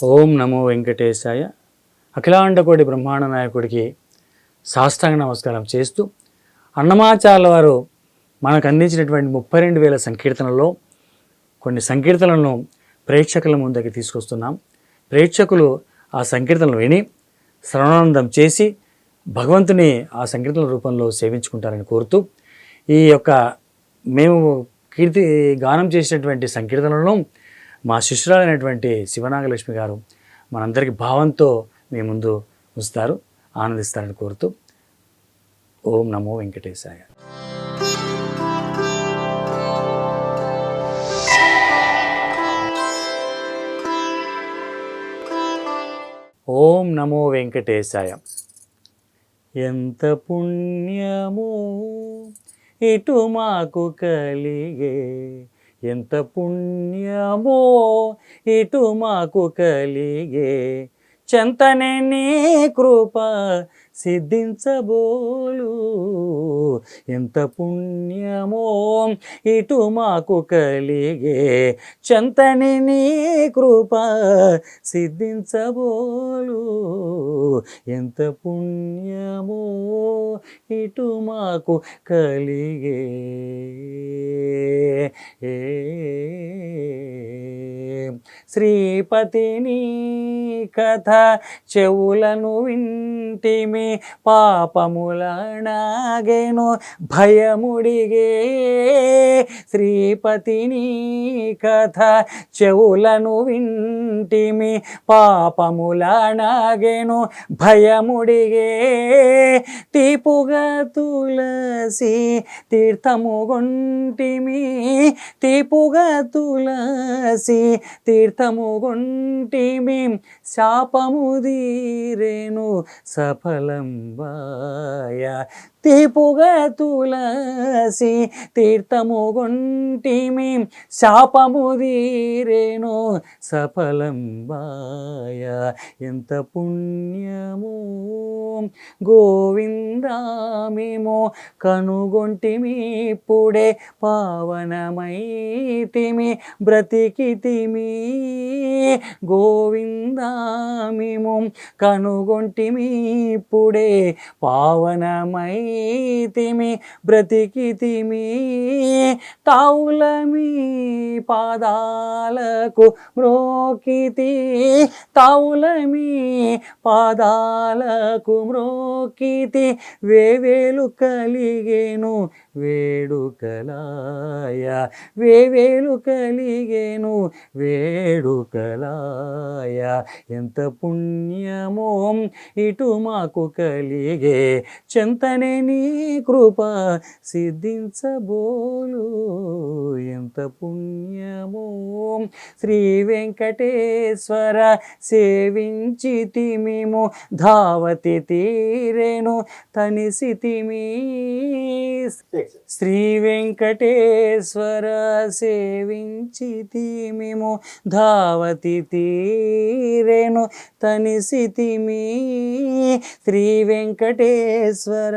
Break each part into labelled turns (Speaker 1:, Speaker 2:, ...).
Speaker 1: ఓం నమో వెంకటేశాయ. అఖిలాండకోటి బ్రహ్మాండ నాయకుడికి సాష్టాంగ నమస్కారం చేస్తూ, అన్నమాచార్యుల వారు మనకు అందించినటువంటి 32,000 సంకీర్తనల్లో కొన్ని సంకీర్తనలను ప్రేక్షకుల ముందుకి తీసుకొస్తున్నాం. ప్రేక్షకులు ఆ సంకీర్తనలు విని శ్రవణానందం చేసి భగవంతుని ఆ సంకీర్తన రూపంలో సేవించుకుంటారని కోరుతూ, ఈ యొక్క మేము కీర్తి గానం చేసినటువంటి సంకీర్తనలను మా శిష్యురాలైనటువంటి శివనాగలక్ష్మి గారు మనందరికీ భావంతో మీ ముందు ఉంచుతారు, ఆనందిస్తారని కోరుతూ ఓం నమో వెంకటేశాయ. ఓం నమో వెంకటేశాయ. ఎంత పుణ్యమో ఇటు మాకు కలిగే, ఎంత పుణ్యమో ఇటు మాకు కలిగే, చెంతనే నీ కృప సిద్ధించబోలు. ఎంత పుణ్యమో ఇటు మాకు కలిగే, చెంతనే నీ కృప సిద్ధించబోలు. ఎంత పుణ్యమో ఇటు మాకు కలిగే. శ్రీపతిని కథ చెవులను వింటిమి, పాపములనాగెను భయముడిగే. శ్రీపతిని కథ చెవులను వింటిమి, పాపములనాగెను భయముడిగే. తీపుగా తులసి తీర్థము గొంటిమి, తీపుగా తులసి తీర్థము గొంటిమి, శాపము దీరెను సఫలం బాయ. తీపుగా తులసి తీర్థము గొంటిమి, శాపము దీరెను సఫలం బాయ. ఎంత పుణ్యమో గోవిందా మేము కనుగొంటిమి, ఇప్పుడే పావనమైతిమి బ్రతికితిమి. గోవిందా మేము కనుగొంటిమి, ఇప్పుడే పావనమైతిమి బ్రతికితిమి. తావులమి పాదాలకు మ్రోకితి, తావులమి పాదాలకు మ్రోకితి, వేవేలు కలిగేను వేడుకలాయ. వేవేలు కలిగేను వేడుకలాయ. ఎంత పుణ్యమో ఇటు మాకు కలిగే, చెంతనే నీ కృప సిద్ధించబోలు. ఎంత పుణ్యమో శ్రీ వెంకటేశ్వర సేవించితిమిము, ధావతి తీరెను తనిసితిమి. శ్రీ వెంకటేశ్వర సేవించితిమిము, ధావతి తీరెను తనిసితిమి. శ్రీ వెంకటేశ్వర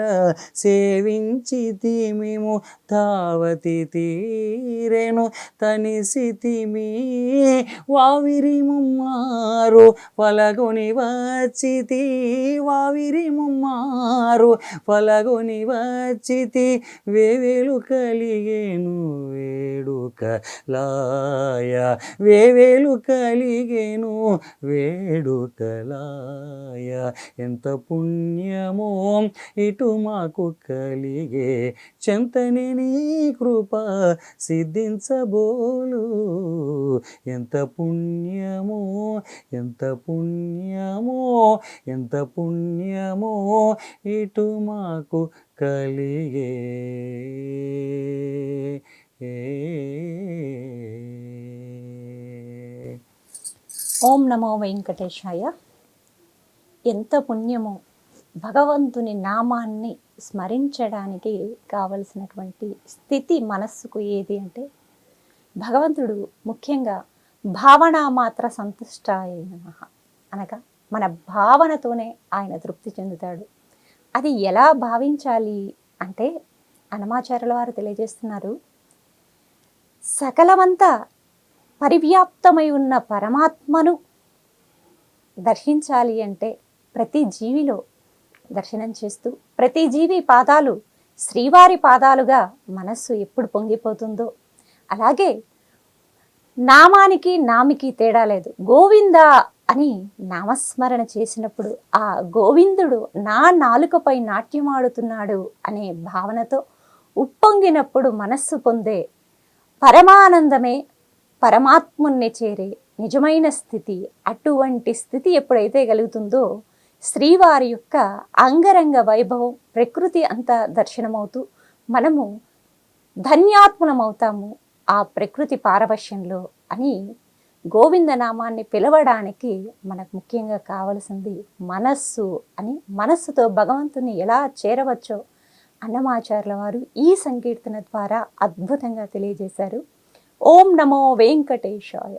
Speaker 1: సేవించితిమిము, ధావతి తీరెను తనిసితిమి. వావిరి ముమ్మారు పలగొని వచ్చితి, వావిరి ముమ్మారు పలగొని వచ్చితి, వేవేలు కలిగేను వేడుకలాయ. వేవేలు కలిగేను వేడుకలాయ. ఎంత పుణ్యమో ఇటు మాకు కలిగే, చెంతనే నీ కృప సిద్ధించబోలు. ఎంత పుణ్యమో, ఎంత పుణ్యమో, ఎంత పుణ్యమో ఇటు మాకు కలిగే.
Speaker 2: ఓం నమో వెంకటేశాయ. ఎంత పుణ్యమో భగవంతుని నామాన్ని స్మరించడానికి కావలసినటువంటి స్థితి మనస్సుకు ఏది అంటే, భగవంతుడు ముఖ్యంగా భావనామాత్ర సంతుష్టాయ నమః అనగా మన భావనతోనే ఆయన తృప్తి చెందుతాడు. అది ఎలా భావించాలి అంటే, అన్నమాచార్యుల వారు తెలియజేస్తున్నారు, సకలమంతా పరివ్యాప్తమై ఉన్న పరమాత్మను దర్శించాలి అంటే ప్రతి జీవిలో దర్శనం చేస్తూ ప్రతి జీవి పాదాలు శ్రీవారి పాదాలుగా మనస్సు ఎప్పుడు పొంగిపోతుందో అలాగే నామానికి నామికి తేడా లేదు. గోవింద అని నామస్మరణ చేసినప్పుడు ఆ గోవిందుడు నా నాలుకపై నాట్యమాడుతున్నాడు అనే భావనతో ఉప్పొంగినప్పుడు మనస్సు పొందే పరమానందమే పరమాత్ముణ్ణి చేరే నిజమైన స్థితి. అటువంటి స్థితి ఎప్పుడైతే కలుగుతుందో శ్రీవారి యొక్క అంగరంగ వైభవం ప్రకృతి అంతా దర్శనమవుతూ మనము ధన్యాత్ములమవుతాము ఆ ప్రకృతి పారవశ్యంలో అని గోవిందనామాన్ని పిలవడానికి మనకు ముఖ్యంగా కావలసింది మనస్సు అని. మనస్సుతో భగవంతుని ఎలా చేరవచ్చో అన్నమాచార్యుల వారు ఈ సంకీర్తన ద్వారా అద్భుతంగా తెలియజేశారు. ఓం నమో వెంకటేశాయ.